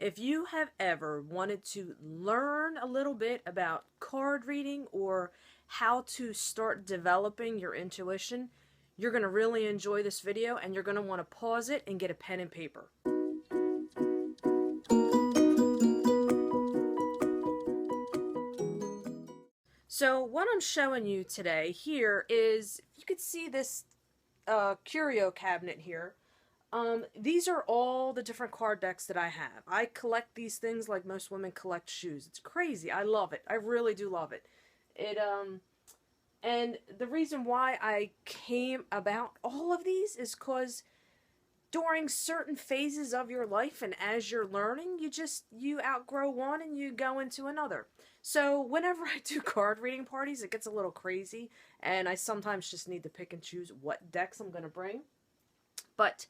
if you have ever wanted to learn a little bit about card reading or how to start developing your intuition, you're going to really enjoy this video, and you're going to want to pause it and get a pen and paper. So what I'm showing you today here is, you could see this curio cabinet here. These are all the different card decks that I have. I collect these things like most women collect shoes. It's crazy. I love it. I really do love it. And the reason why I came about all of these is because during certain phases of your life and as you're learning, you outgrow one and you go into another. So whenever I do card reading parties, it gets a little crazy, and I sometimes just need to pick and choose what decks I'm going to bring. But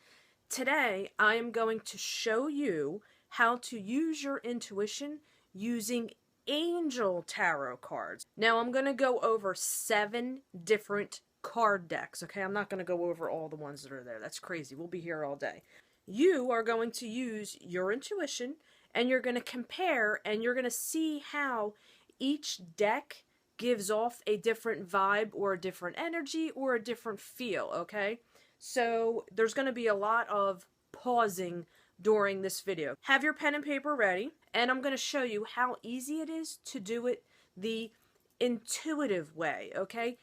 today, I am going to show you how to use your intuition using angel tarot cards. Now, I'm going to go over 7 different card decks, okay? I'm not going to go over all the ones that are there. That's crazy. We'll be here all day. You are going to use your intuition, and you're going to compare, and you're going to see how each deck gives off a different vibe or a different energy or a different feel, okay? So there's going to be a lot of pausing during this video. Have your pen and paper ready, and I'm going to show you how easy it is to do it the intuitive way, okay?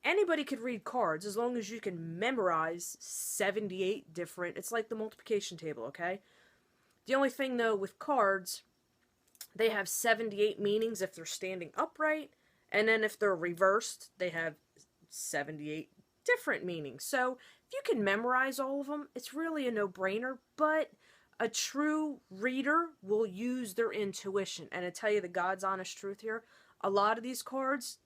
Anybody could read cards as long as you can memorize 78 different, it's like the multiplication table, okay? The only thing though with cards, they have 78 meanings if they're standing upright, and then if they're reversed, they have 78 different meanings. So if you can memorize all of them, it's really a no-brainer, but a true reader will use their intuition. And I tell you the God's honest truth here, a lot of these cards,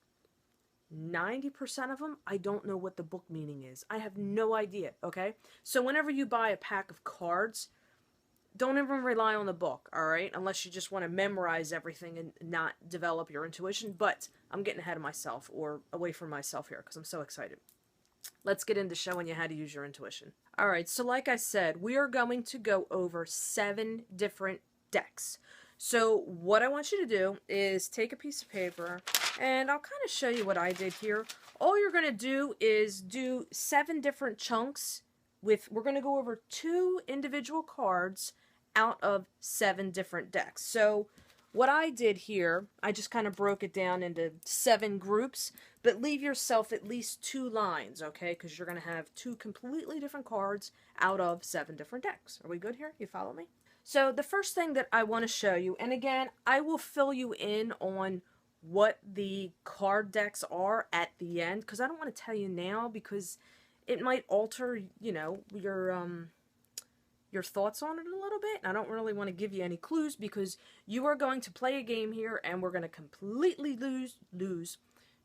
90% of them, I don't know what the book meaning is. I have no idea, okay? So whenever you buy a pack of cards, don't even rely on the book, alright? Unless you just want to memorize everything and not develop your intuition. But I'm getting ahead of myself, or away from myself here, because I'm so excited. Let's get into showing you how to use your intuition. Alright, so like I said, we are going to go over 7 different decks. So what I want you to do is take a piece of paper, and I'll kind of show you what I did here. All you're going to do is do 7 different chunks with, we're going to go over 2 individual cards out of 7 different decks. So what I did here, I just kind of broke it down into 7 groups, but leave yourself at least 2 lines, okay? Because you're going to have 2 completely different cards out of 7 different decks. Are we good here? You follow me? So the first thing that I want to show you, and again, I will fill you in on what the card decks are at the end, because I don't want to tell you now because it might alter, you know, your thoughts on it a little bit. I don't really want to give you any clues because you are going to play a game here and we're going to completely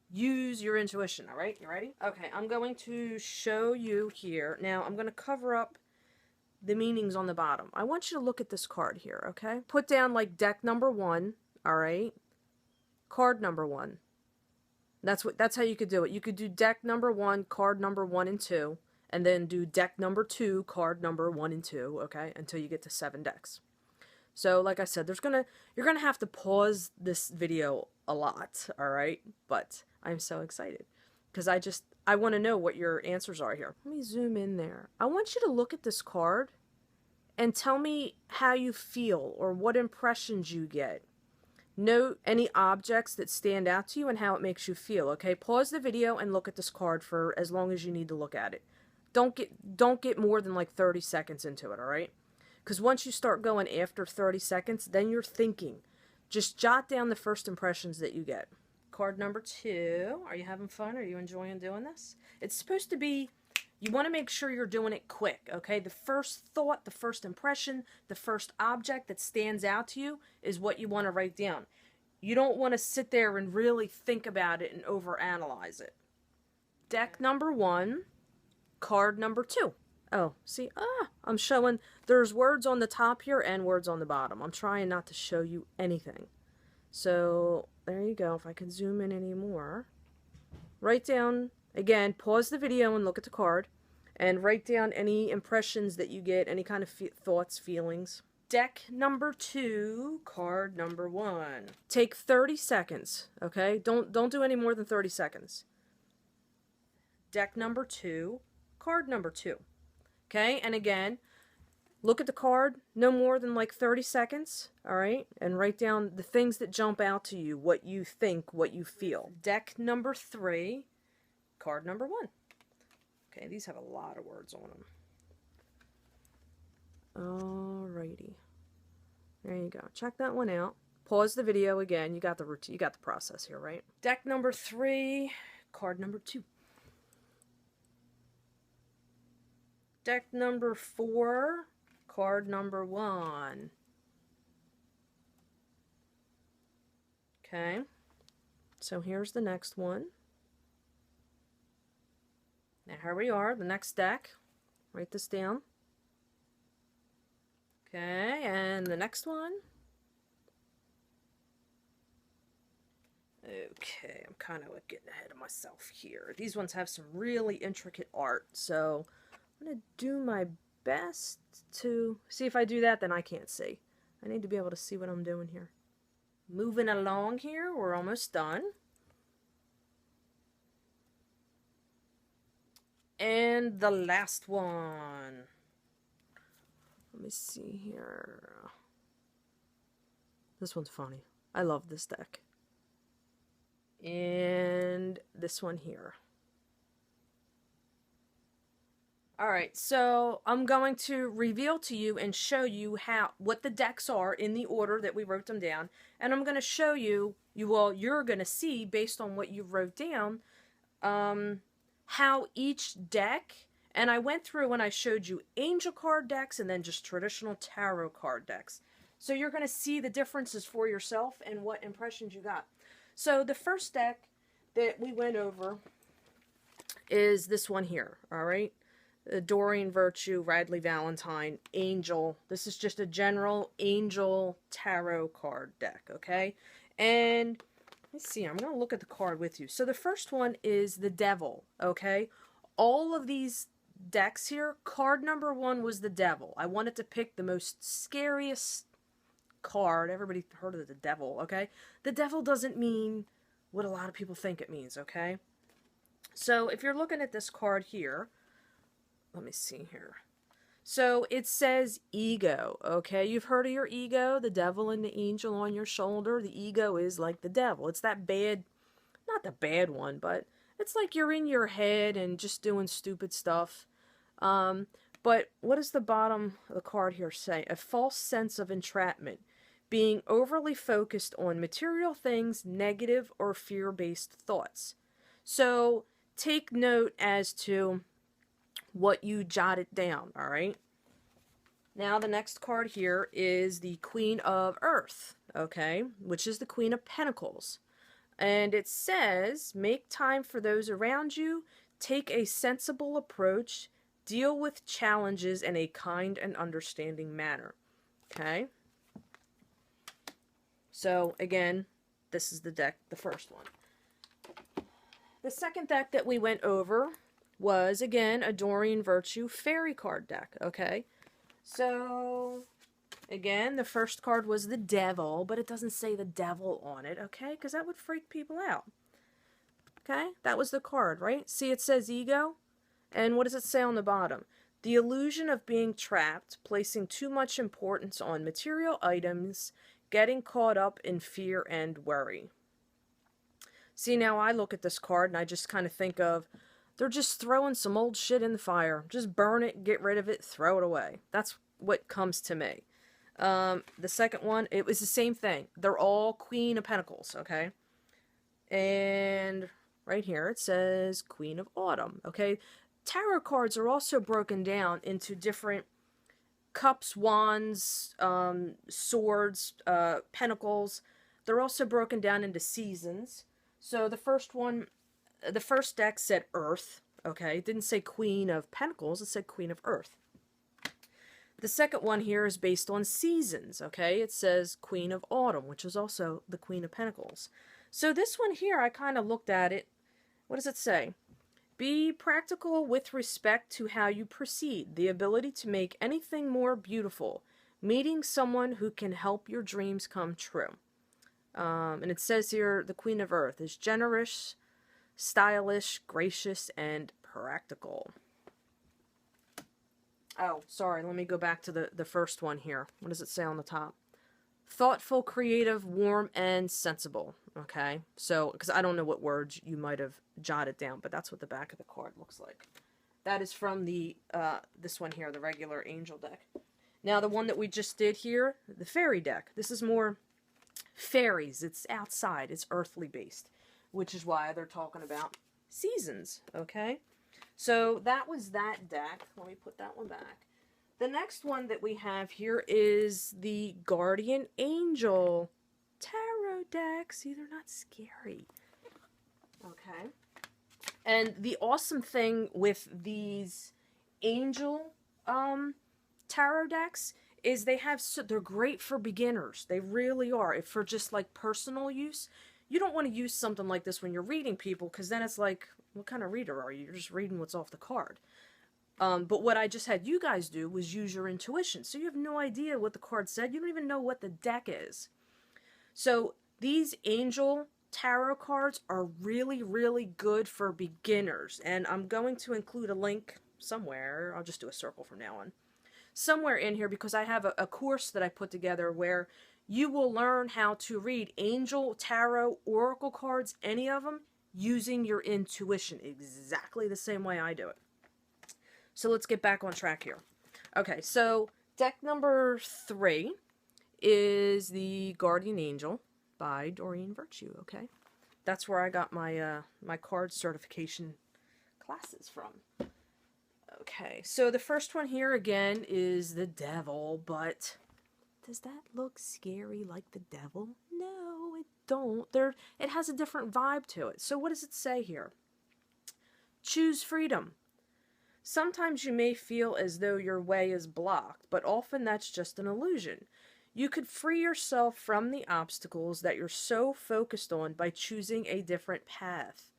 use your intuition, all right? You ready? Okay, I'm going to show you here. Now, I'm going to cover up the meanings on the bottom. I want you to look at this card here, okay? Put down like deck number 1, all right? Card number 1. That's how you could do it. You could do deck number 1, card number 1 and 2, and then do deck number 2, card number 1 and 2, okay, until you get to 7 decks. So, like I said, you're gonna have to pause this video a lot, all right? But I'm so excited because I want to know what your answers are here. Let me zoom in there. I want you to look at this card and tell me how you feel or what impressions you get. Note any objects that stand out to you and how it makes you feel, okay? Pause the video and look at this card for as long as you need to look at it. Don't get more than like 30 seconds into it, all right? Because once you start going after 30 seconds, then you're thinking. Just jot down the first impressions that you get. Card number 2. Are you having fun? Are you enjoying doing this? It's supposed to be, you want to make sure you're doing it quick, okay? The first thought, the first impression, the first object that stands out to you is what you want to write down. You don't want to sit there and really think about it and overanalyze it. Deck number 1, card number 2. Oh, see, I'm showing, there's words on the top here and words on the bottom. I'm trying not to show you anything. So, there you go. If I can zoom in any more. Write down, again, pause the video and look at the card. And write down any impressions that you get, any kind of thoughts, feelings. deck number 2, card number 1. Take 30 seconds, okay? Don't do any more than 30 seconds. Deck number 2, card number 2. Okay, and again, look at the card, no more than like 30 seconds, all right? And write down the things that jump out to you, what you think, what you feel. Deck number 3, card number 1. Okay, these have a lot of words on them. Alrighty. There you go. Check that one out. Pause the video again. You got the routine, you got the process here, right? Deck number 3, card number 2. Deck number 4, card number 1. Okay. So here's the next one. Now here we are, the next deck. Write this down. Okay, and the next one. Okay, I'm kind of like getting ahead of myself here. These ones have some really intricate art, so I'm going to do my best to see. If I do that, then I can't see. I need to be able to see what I'm doing here. Moving along here, we're almost done. And the last one. Let me see here. This one's funny. I love this deck. And this one here. Alright, so I'm going to reveal to you and show you what the decks are in the order that we wrote them down. And I'm going to show you, you're going to see, based on what you wrote down, how each deck, and I went through and I showed you angel card decks and then just traditional tarot card decks. So you're going to see the differences for yourself and what impressions you got. So the first deck that we went over is this one here, alright? Doreen Virtue, Radley Valentine, Angel. This is just a general Angel tarot card deck, okay? And let's see, I'm going to look at the card with you. So the first one is the Devil, okay? All of these decks here, card number 1 was the Devil. I wanted to pick the most scariest card. Everybody heard of the Devil, okay? The Devil doesn't mean what a lot of people think it means, okay? So if you're looking at this card here, let me see here. So it says ego, okay? You've heard of your ego, the devil and the angel on your shoulder. The ego is like the devil. It's that bad, not the bad one, but it's like you're in your head and just doing stupid stuff. But what does the bottom of the card here say? A false sense of entrapment, being overly focused on material things, negative or fear-based thoughts. So take note as to what you jotted down, all right? Now the next card here is the Queen of Earth, okay, which is the Queen of Pentacles. And it says, make time for those around you, take a sensible approach, deal with challenges in a kind and understanding manner, okay? So again, this is the deck, the first one. The second deck that we went over was, again, a Doreen Virtue Fairy card deck, okay? So, again, the first card was the Devil, but it doesn't say the Devil on it, okay? Because that would freak people out. Okay? That was the card, right? See, it says ego. And what does it say on the bottom? The illusion of being trapped, placing too much importance on material items, getting caught up in fear and worry. See, now I look at this card and I just kind of think of, they're just throwing some old shit in the fire. Just burn it, get rid of it, throw it away. That's what comes to me. The second one, it was the same thing. They're all Queen of Pentacles, okay? And right here it says Queen of Autumn, okay? Tarot cards are also broken down into different cups, wands, swords, pentacles. They're also broken down into seasons. So the first one, the first deck said Earth, okay? It didn't say Queen of Pentacles, it said Queen of Earth. The second one here is based on seasons, okay? It says Queen of Autumn, which is also the Queen of Pentacles. So this one here, I kind of looked at it. What does it say? Be practical with respect to how you proceed. The ability to make anything more beautiful. Meeting someone who can help your dreams come true. And it says here, the Queen of Earth is generous, stylish, gracious, and practical. Oh, sorry, let me go back to the first one here. What does it say on the top? Thoughtful, creative, warm, and sensible. Okay, so, because I don't know what words you might have jotted down, but that's what the back of the card looks like. That is from the, this one here, the regular angel deck. Now, the one that we just did here, the fairy deck. This is more fairies. It's outside. It's earthly based, which is why they're talking about seasons, okay? So that was that deck. Let me put that one back. The next one that we have here is the Guardian Angel Tarot deck. See, they're not scary. Okay. And the awesome thing with these angel tarot decks is they're great for beginners. They really are. If for just like personal use, you don't want to use something like this when you're reading people, because then it's like, what kind of reader are you? You're just reading what's off the card. But what I just had you guys do was use your intuition. So you have no idea what the card said. You don't even know what the deck is. So these angel tarot cards are really, really good for beginners. And I'm going to include a link somewhere. I'll just do a circle from now on. Somewhere in here, because I have a course that I put together where you will learn how to read angel, tarot, oracle cards, any of them, using your intuition exactly the same way I do it. So let's get back on track here. Okay, so deck number 3 is the Guardian Angel by Doreen Virtue, okay? That's where I got my my card certification classes from. Okay, so the first one here again is the Devil, but does that look scary like the Devil? No, it don't. It has a different vibe to it. So what does it say here? Choose freedom. Sometimes you may feel as though your way is blocked, but often that's just an illusion. You could free yourself from the obstacles that you're so focused on by choosing a different path.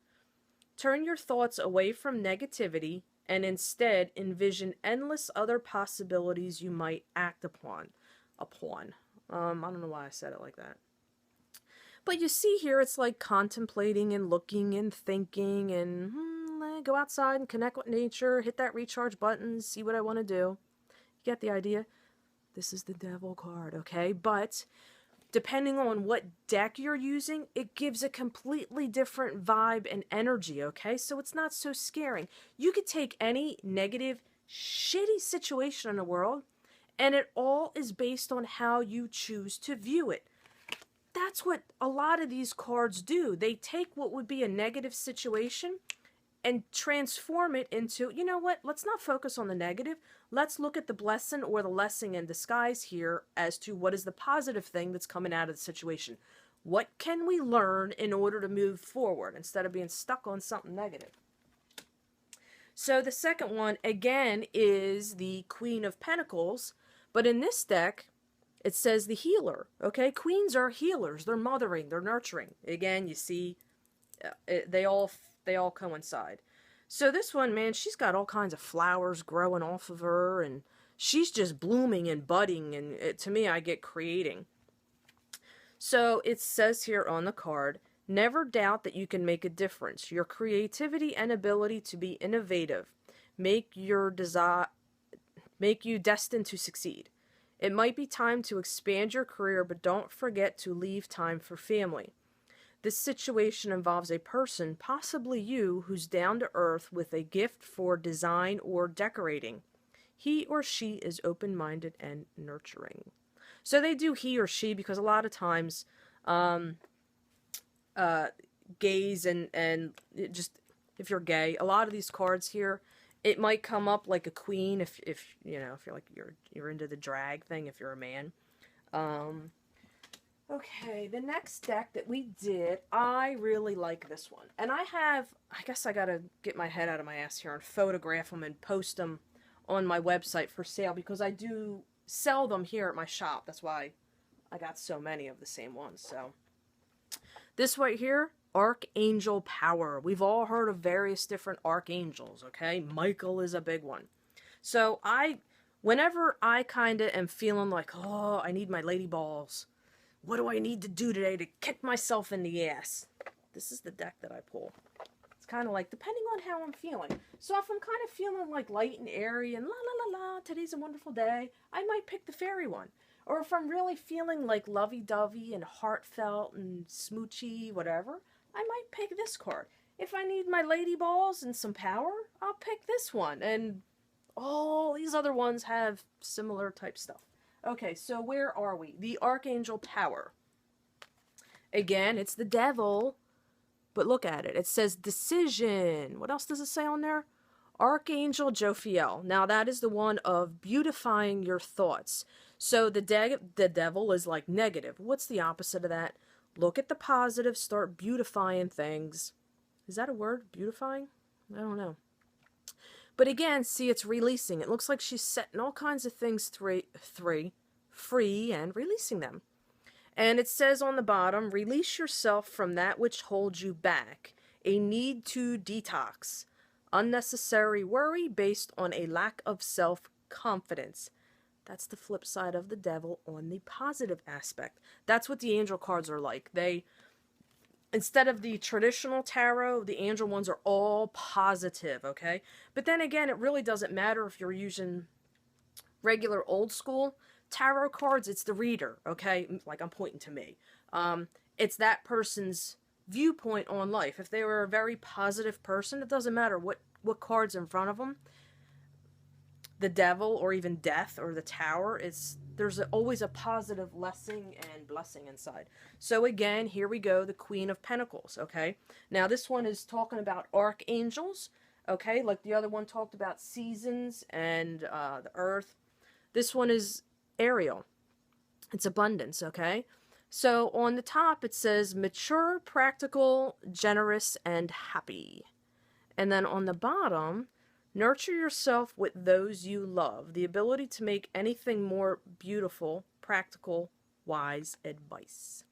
Turn your thoughts away from negativity and instead envision endless other possibilities you might act upon. I don't know why I said it like that. But you see here, it's like contemplating and looking and thinking and go outside and connect with nature, hit that recharge button, see what I want to do. You get the idea? This is the Devil card, okay? But depending on what deck you're using, it gives a completely different vibe and energy, okay? So it's not so scaring. You could take any negative, shitty situation in the world, and it all is based on how you choose to view it. That's what a lot of these cards do. They take what would be a negative situation and transform it into, you know what, let's not focus on the negative. Let's look at the blessing or the blessing in disguise here as to what is the positive thing that's coming out of the situation. What can we learn in order to move forward instead of being stuck on something negative? So the second one, again, is the Queen of Pentacles. But in this deck, it says the healer, okay? Queens are healers. They're mothering. They're nurturing. Again, you see, they all coincide. So this one, man, she's got all kinds of flowers growing off of her, and she's just blooming and budding, and to me, I get creating. So it says here on the card, never doubt that you can make a difference. Your creativity and ability to be innovative make you destined to succeed. It might be time to expand your career, but don't forget to leave time for family. This situation involves a person, possibly you, who's down to earth with a gift for design or decorating. He or she is open-minded and nurturing. So they do he or she because a lot of times gays and just if you're gay, a lot of these cards here, it might come up like a queen if you know, if you're like you're into the drag thing, if you're a man. Okay, the next deck that we did, I really like this one. And I guess I gotta get my head out of my ass here and photograph them and post them on my website for sale because I do sell them here at my shop. That's why I got so many of the same ones. So this right here, Archangel Power. We've all heard of various different archangels, okay? Michael is a big one. So I Whenever I kind of am feeling like, oh, I need my lady balls. What do I need to do today to kick myself in the ass? This is the deck that I pull. It's kind of like, depending on how I'm feeling. So if I'm kind of feeling like light and airy and la la la la, today's a wonderful day, I might pick the fairy one. Or if I'm really feeling like lovey-dovey and heartfelt and smoochy, whatever, I might pick this card. If I need my lady balls and some power, I'll pick this one. And all these other ones have similar type stuff. Okay, so where are we? The Archangel Tower. Again, it's the devil, but look at it. It says decision. What else does it say on there? Archangel Jophiel. Now, that is the one of beautifying your thoughts. So the devil is like negative. What's the opposite of that? Look at the positive. Start beautifying things. Is that a word? Beautifying? I don't know. But again, see, it's releasing. It looks like she's setting all kinds of things free and releasing them. And it says on the bottom, release yourself from that which holds you back. A need to detox. Unnecessary worry based on a lack of self-confidence. That's the flip side of the devil on the positive aspect. That's what the angel cards are like. Instead of the traditional tarot, the angel ones are all positive, okay? But then again, it really doesn't matter if you're using regular old school tarot cards. It's the reader, okay? Like I'm pointing to me. It's that person's viewpoint on life. If they were a very positive person, it doesn't matter what card's in front of them. The devil or even death or the tower, there's always a positive lesson and blessing inside. So again, here we go, the Queen of Pentacles, okay? Now this one is talking about archangels, okay? Like the other one talked about seasons and the earth. This one is Ariel. It's abundance, okay? So on the top it says mature, practical, generous, and happy. And then on the bottom, nurture yourself with those you love. The ability to make anything more beautiful, practical, wise advice.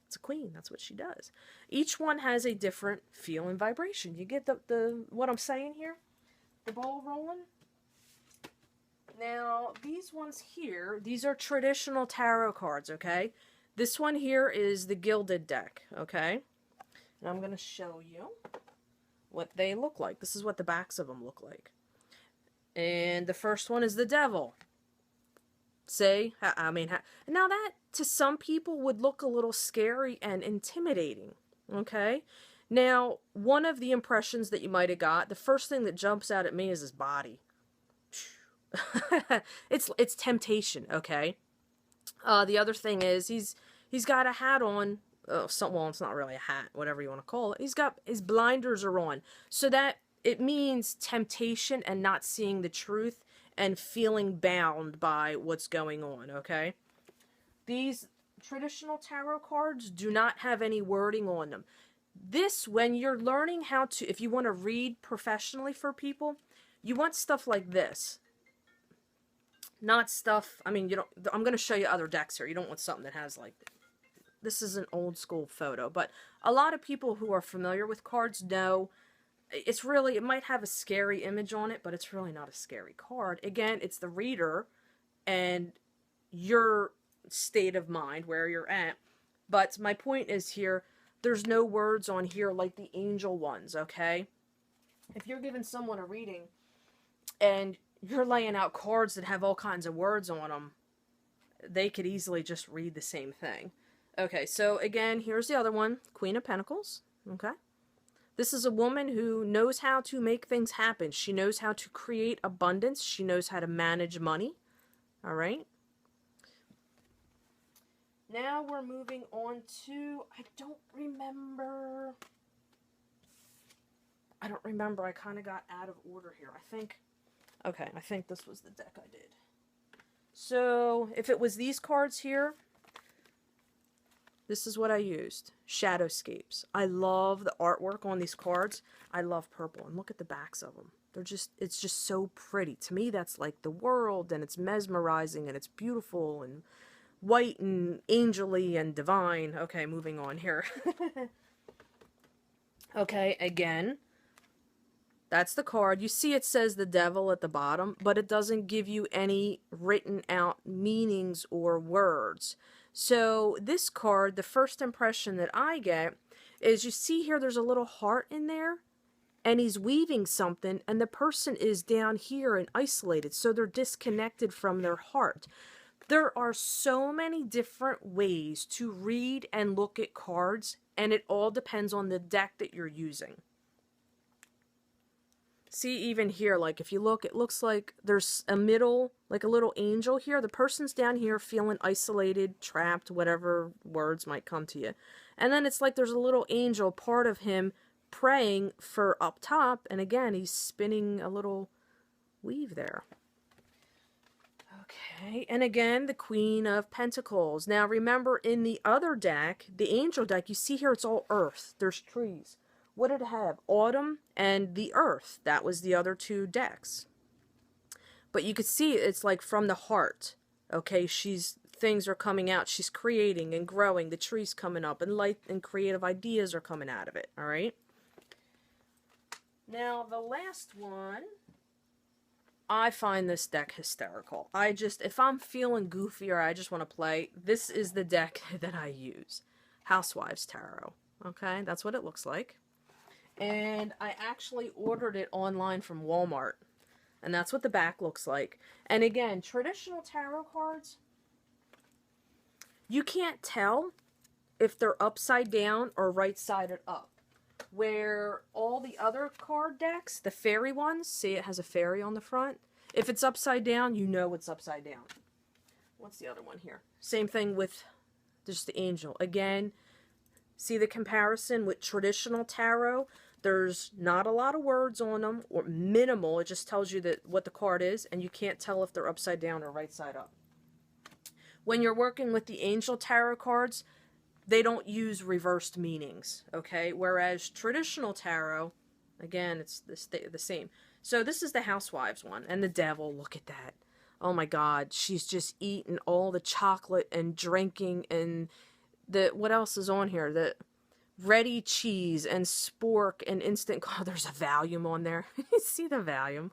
It's a queen. That's what she does. Each one has a different feel and vibration. You get the what I'm saying here? The ball rolling? Now, these ones here, these are traditional tarot cards, okay? This one here is the Gilded deck, okay? And I'm going to show you what they look like. This is what the backs of them look like. And the first one is the devil. See? Now that to some people would look a little scary and intimidating, okay? Now, one of the impressions that you might have got, the first thing that jumps out at me is his body. It's temptation, okay? The other thing is he's got a hat on. Well, it's not really a hat, whatever you want to call it. He's got his blinders are on, so that it means temptation and not seeing the truth and feeling bound by what's going on, okay? These traditional tarot cards do not have any wording on them. This, when you're learning how to, if you want to read professionally for people, you want stuff like this. Not stuff, I'm going to show you other decks here. You don't want something that has like, this is an old school photo, but a lot of people who are familiar with cards know it might have a scary image on it, but it's really not a scary card. Again, it's the reader and your state of mind, where you're at. But my point is here, there's no words on here like the angel ones, okay? If you're giving someone a reading and you're laying out cards that have all kinds of words on them, they could easily just read the same thing. Okay, so again, here's the other one, Queen of Pentacles, okay? This is a woman who knows how to make things happen. She knows how to create abundance. She knows how to manage money, all right? Now we're moving on to, I don't remember, I kind of got out of order here. I think this was the deck I did. So, if it was these cards here, this is what I used. Shadowscapes. I love the artwork on these cards. I love purple. And look at the backs of them. It's just so pretty. To me, that's like the world, and it's mesmerizing, and it's beautiful, and white, and angelly, and divine. Okay, moving on here. Okay, again, That's the card. You see it says the devil at the bottom, but it doesn't give you any written out meanings or words. So this card, the first impression that I get is you see here there's a little heart in there, and he's weaving something, and the person is down here and isolated, so they're disconnected from their heart. There are so many different ways to read and look at cards, and it all depends on the deck that you're using. See, even here, like if you look, it looks like there's a middle, like a little angel here. The person's down here feeling isolated, trapped, whatever words might come to you. And then it's like there's a little angel, part of him, praying for up top. And again, he's spinning a little weave there. Okay, and again, the Queen of Pentacles. Now remember, in the other deck, the angel deck, you see here it's all earth. There's trees. What did it have? Autumn and the earth. That was the other two decks. But you could see it's like from the heart. Okay, things are coming out. She's creating and growing. The tree's coming up, and light and creative ideas are coming out of it. All right. Now the last one, I find this deck hysterical. If I'm feeling goofy or I just want to play, this is the deck that I use. Housewives Tarot. Okay, that's what it looks like. And I actually ordered it online from Walmart. And that's what the back looks like. And again, traditional tarot cards, you can't tell if they're upside down or right-sided up. Where all the other card decks, the fairy ones, see it has a fairy on the front. If it's upside down, you know it's upside down. What's the other one here? Same thing with just the angel. Again, see the comparison with traditional tarot? There's not a lot of words on them, or minimal. It just tells you what the card is, and you can't tell if they're upside down or right side up. When you're working with the angel tarot cards, they don't use reversed meanings, okay? Whereas traditional tarot, again, it's the same. So this is the housewives one, and the devil, look at that. Oh my God, she's just eating all the chocolate and drinking, and what else is on here? The ready cheese and spork and instant, oh, there's a volume on there. See the volume?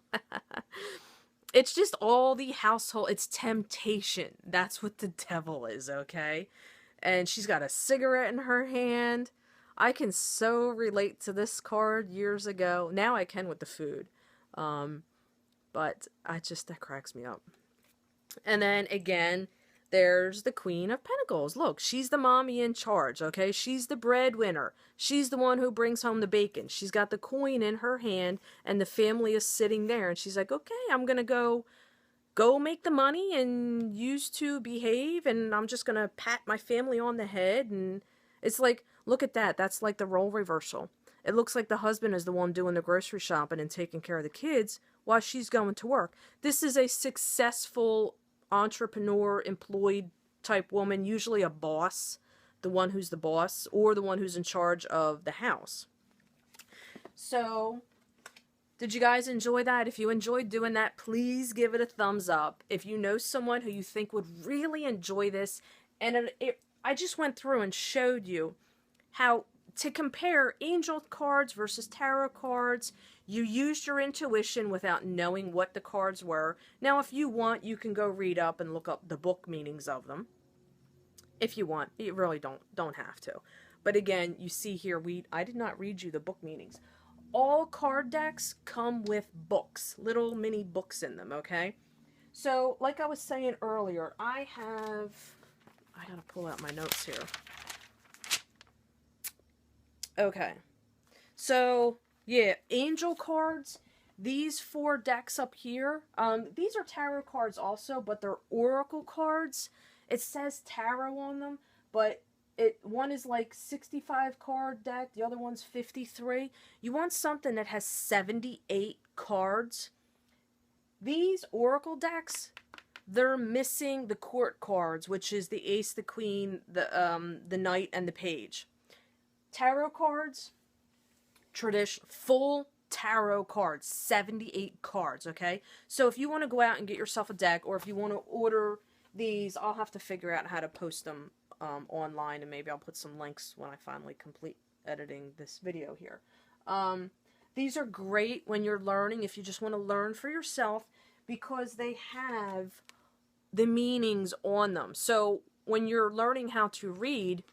It's just all the household, it's temptation. That's what the devil is, okay? And she's got a cigarette in her hand. I can so relate to this card years ago. Now I can with the food. But that cracks me up. And then again, there's the Queen of Pentacles. Look, she's the mommy in charge, okay? She's the breadwinner. She's the one who brings home the bacon. She's got the coin in her hand, and the family is sitting there. And she's like, okay, I'm going to go make the money and used to behave, and I'm just going to pat my family on the head. And it's like, look at that. That's like the role reversal. It looks like the husband is the one doing the grocery shopping and taking care of the kids while she's going to work. This is a successful entrepreneur, employed type woman, usually a boss, the one who's the boss, or the one who's in charge of the house. So, did you guys enjoy that? If you enjoyed doing that, please give it a thumbs up. If you know someone who you think would really enjoy this, and I just went through and showed you how to compare angel cards versus tarot cards. You used your intuition without knowing what the cards were. Now, if you want, you can go read up and look up the book meanings of them. If you want, you really don't have to. But again, you see here, I did not read you the book meanings. All card decks come with books, little mini books in them, okay? So, like I was saying earlier, I gotta pull out my notes here. Okay. So, yeah, angel cards, these 4 decks up here, these are tarot cards also, but they're oracle cards. It says tarot on them, but one is like 65 card deck, the other one's 53. You want something that has 78 cards. These oracle decks, they're missing the court cards, which is the ace, the queen, the knight, and the page. Tarot cards, full tarot cards, 78 cards, okay? So if you want to go out and get yourself a deck, or if you want to order these, I'll have to figure out how to post them online, and maybe I'll put some links when I finally complete editing this video here. These are great when you're learning, if you just want to learn for yourself, because they have the meanings on them. So when you're learning how to read,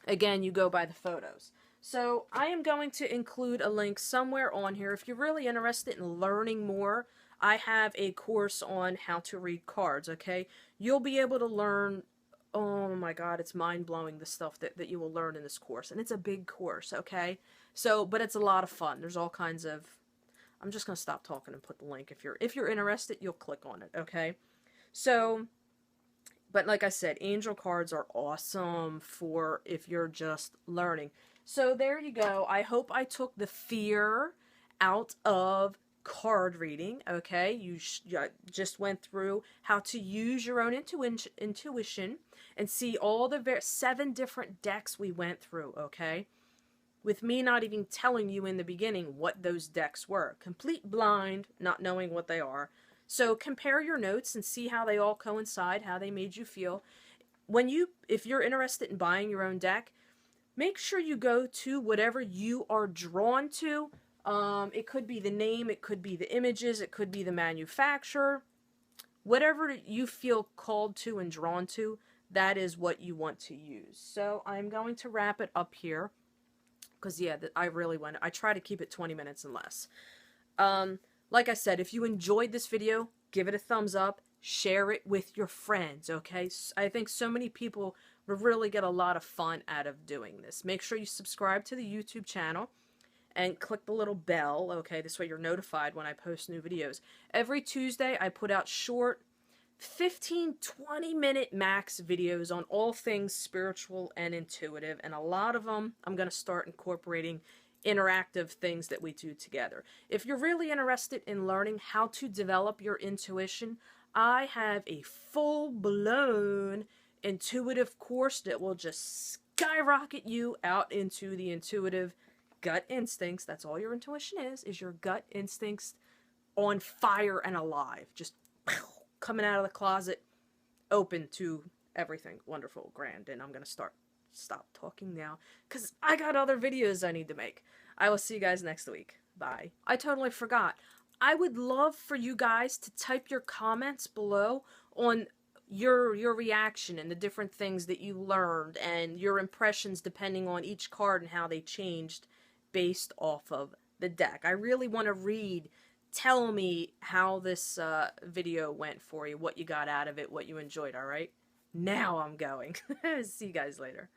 again, you go by the photos. So I am going to include a link somewhere on here. If you're really interested in learning more, I have a course on how to read cards, okay? You'll be able to learn, oh my God, it's mind-blowing, the stuff that you will learn in this course. And it's a big course, okay? So, but it's a lot of fun. There's all kinds of, I'm just going to stop talking and put the link. If you're interested, you'll click on it, okay? So, but like I said, angel cards are awesome for if you're just learning. So there you go. I hope I took the fear out of card reading, okay? You just went through how to use your own intuition and see all the 7 different decks we went through, okay? With me not even telling you in the beginning what those decks were. Complete blind, not knowing what they are. So compare your notes and see how they all coincide, how they made you feel. If you're interested in buying your own deck, make sure you go to whatever you are drawn to. It could be the name, it could be the images, it could be the manufacturer. Whatever you feel called to and drawn to, that is what you want to use. So I'm going to wrap it up here. Because, yeah, I try to keep it 20 minutes and less. Like I said, if you enjoyed this video, give it a thumbs up. Share it with your friends, okay? I think so many people will really get a lot of fun out of doing this. Make sure you subscribe to the YouTube channel and click the little bell, okay? This way you're notified when I post new videos. Every Tuesday, I put out short 15-20 minute max videos on all things spiritual and intuitive, and a lot of them I'm going to start incorporating interactive things that we do together. If you're really interested in learning how to develop your intuition, I have a full-blown intuitive course that will just skyrocket you out into the intuitive gut instincts. That's all your intuition is your gut instincts on fire and alive. Just coming out of the closet, open to everything wonderful, grand. And I'm going to stop talking now because I got other videos I need to make. I will see you guys next week. Bye. I totally forgot. I would love for you guys to type your comments below on your reaction and the different things that you learned and your impressions depending on each card and how they changed based off of the deck. I really want to read. Tell me how this video went for you, what you got out of it, what you enjoyed, alright? Now I'm going. See you guys later.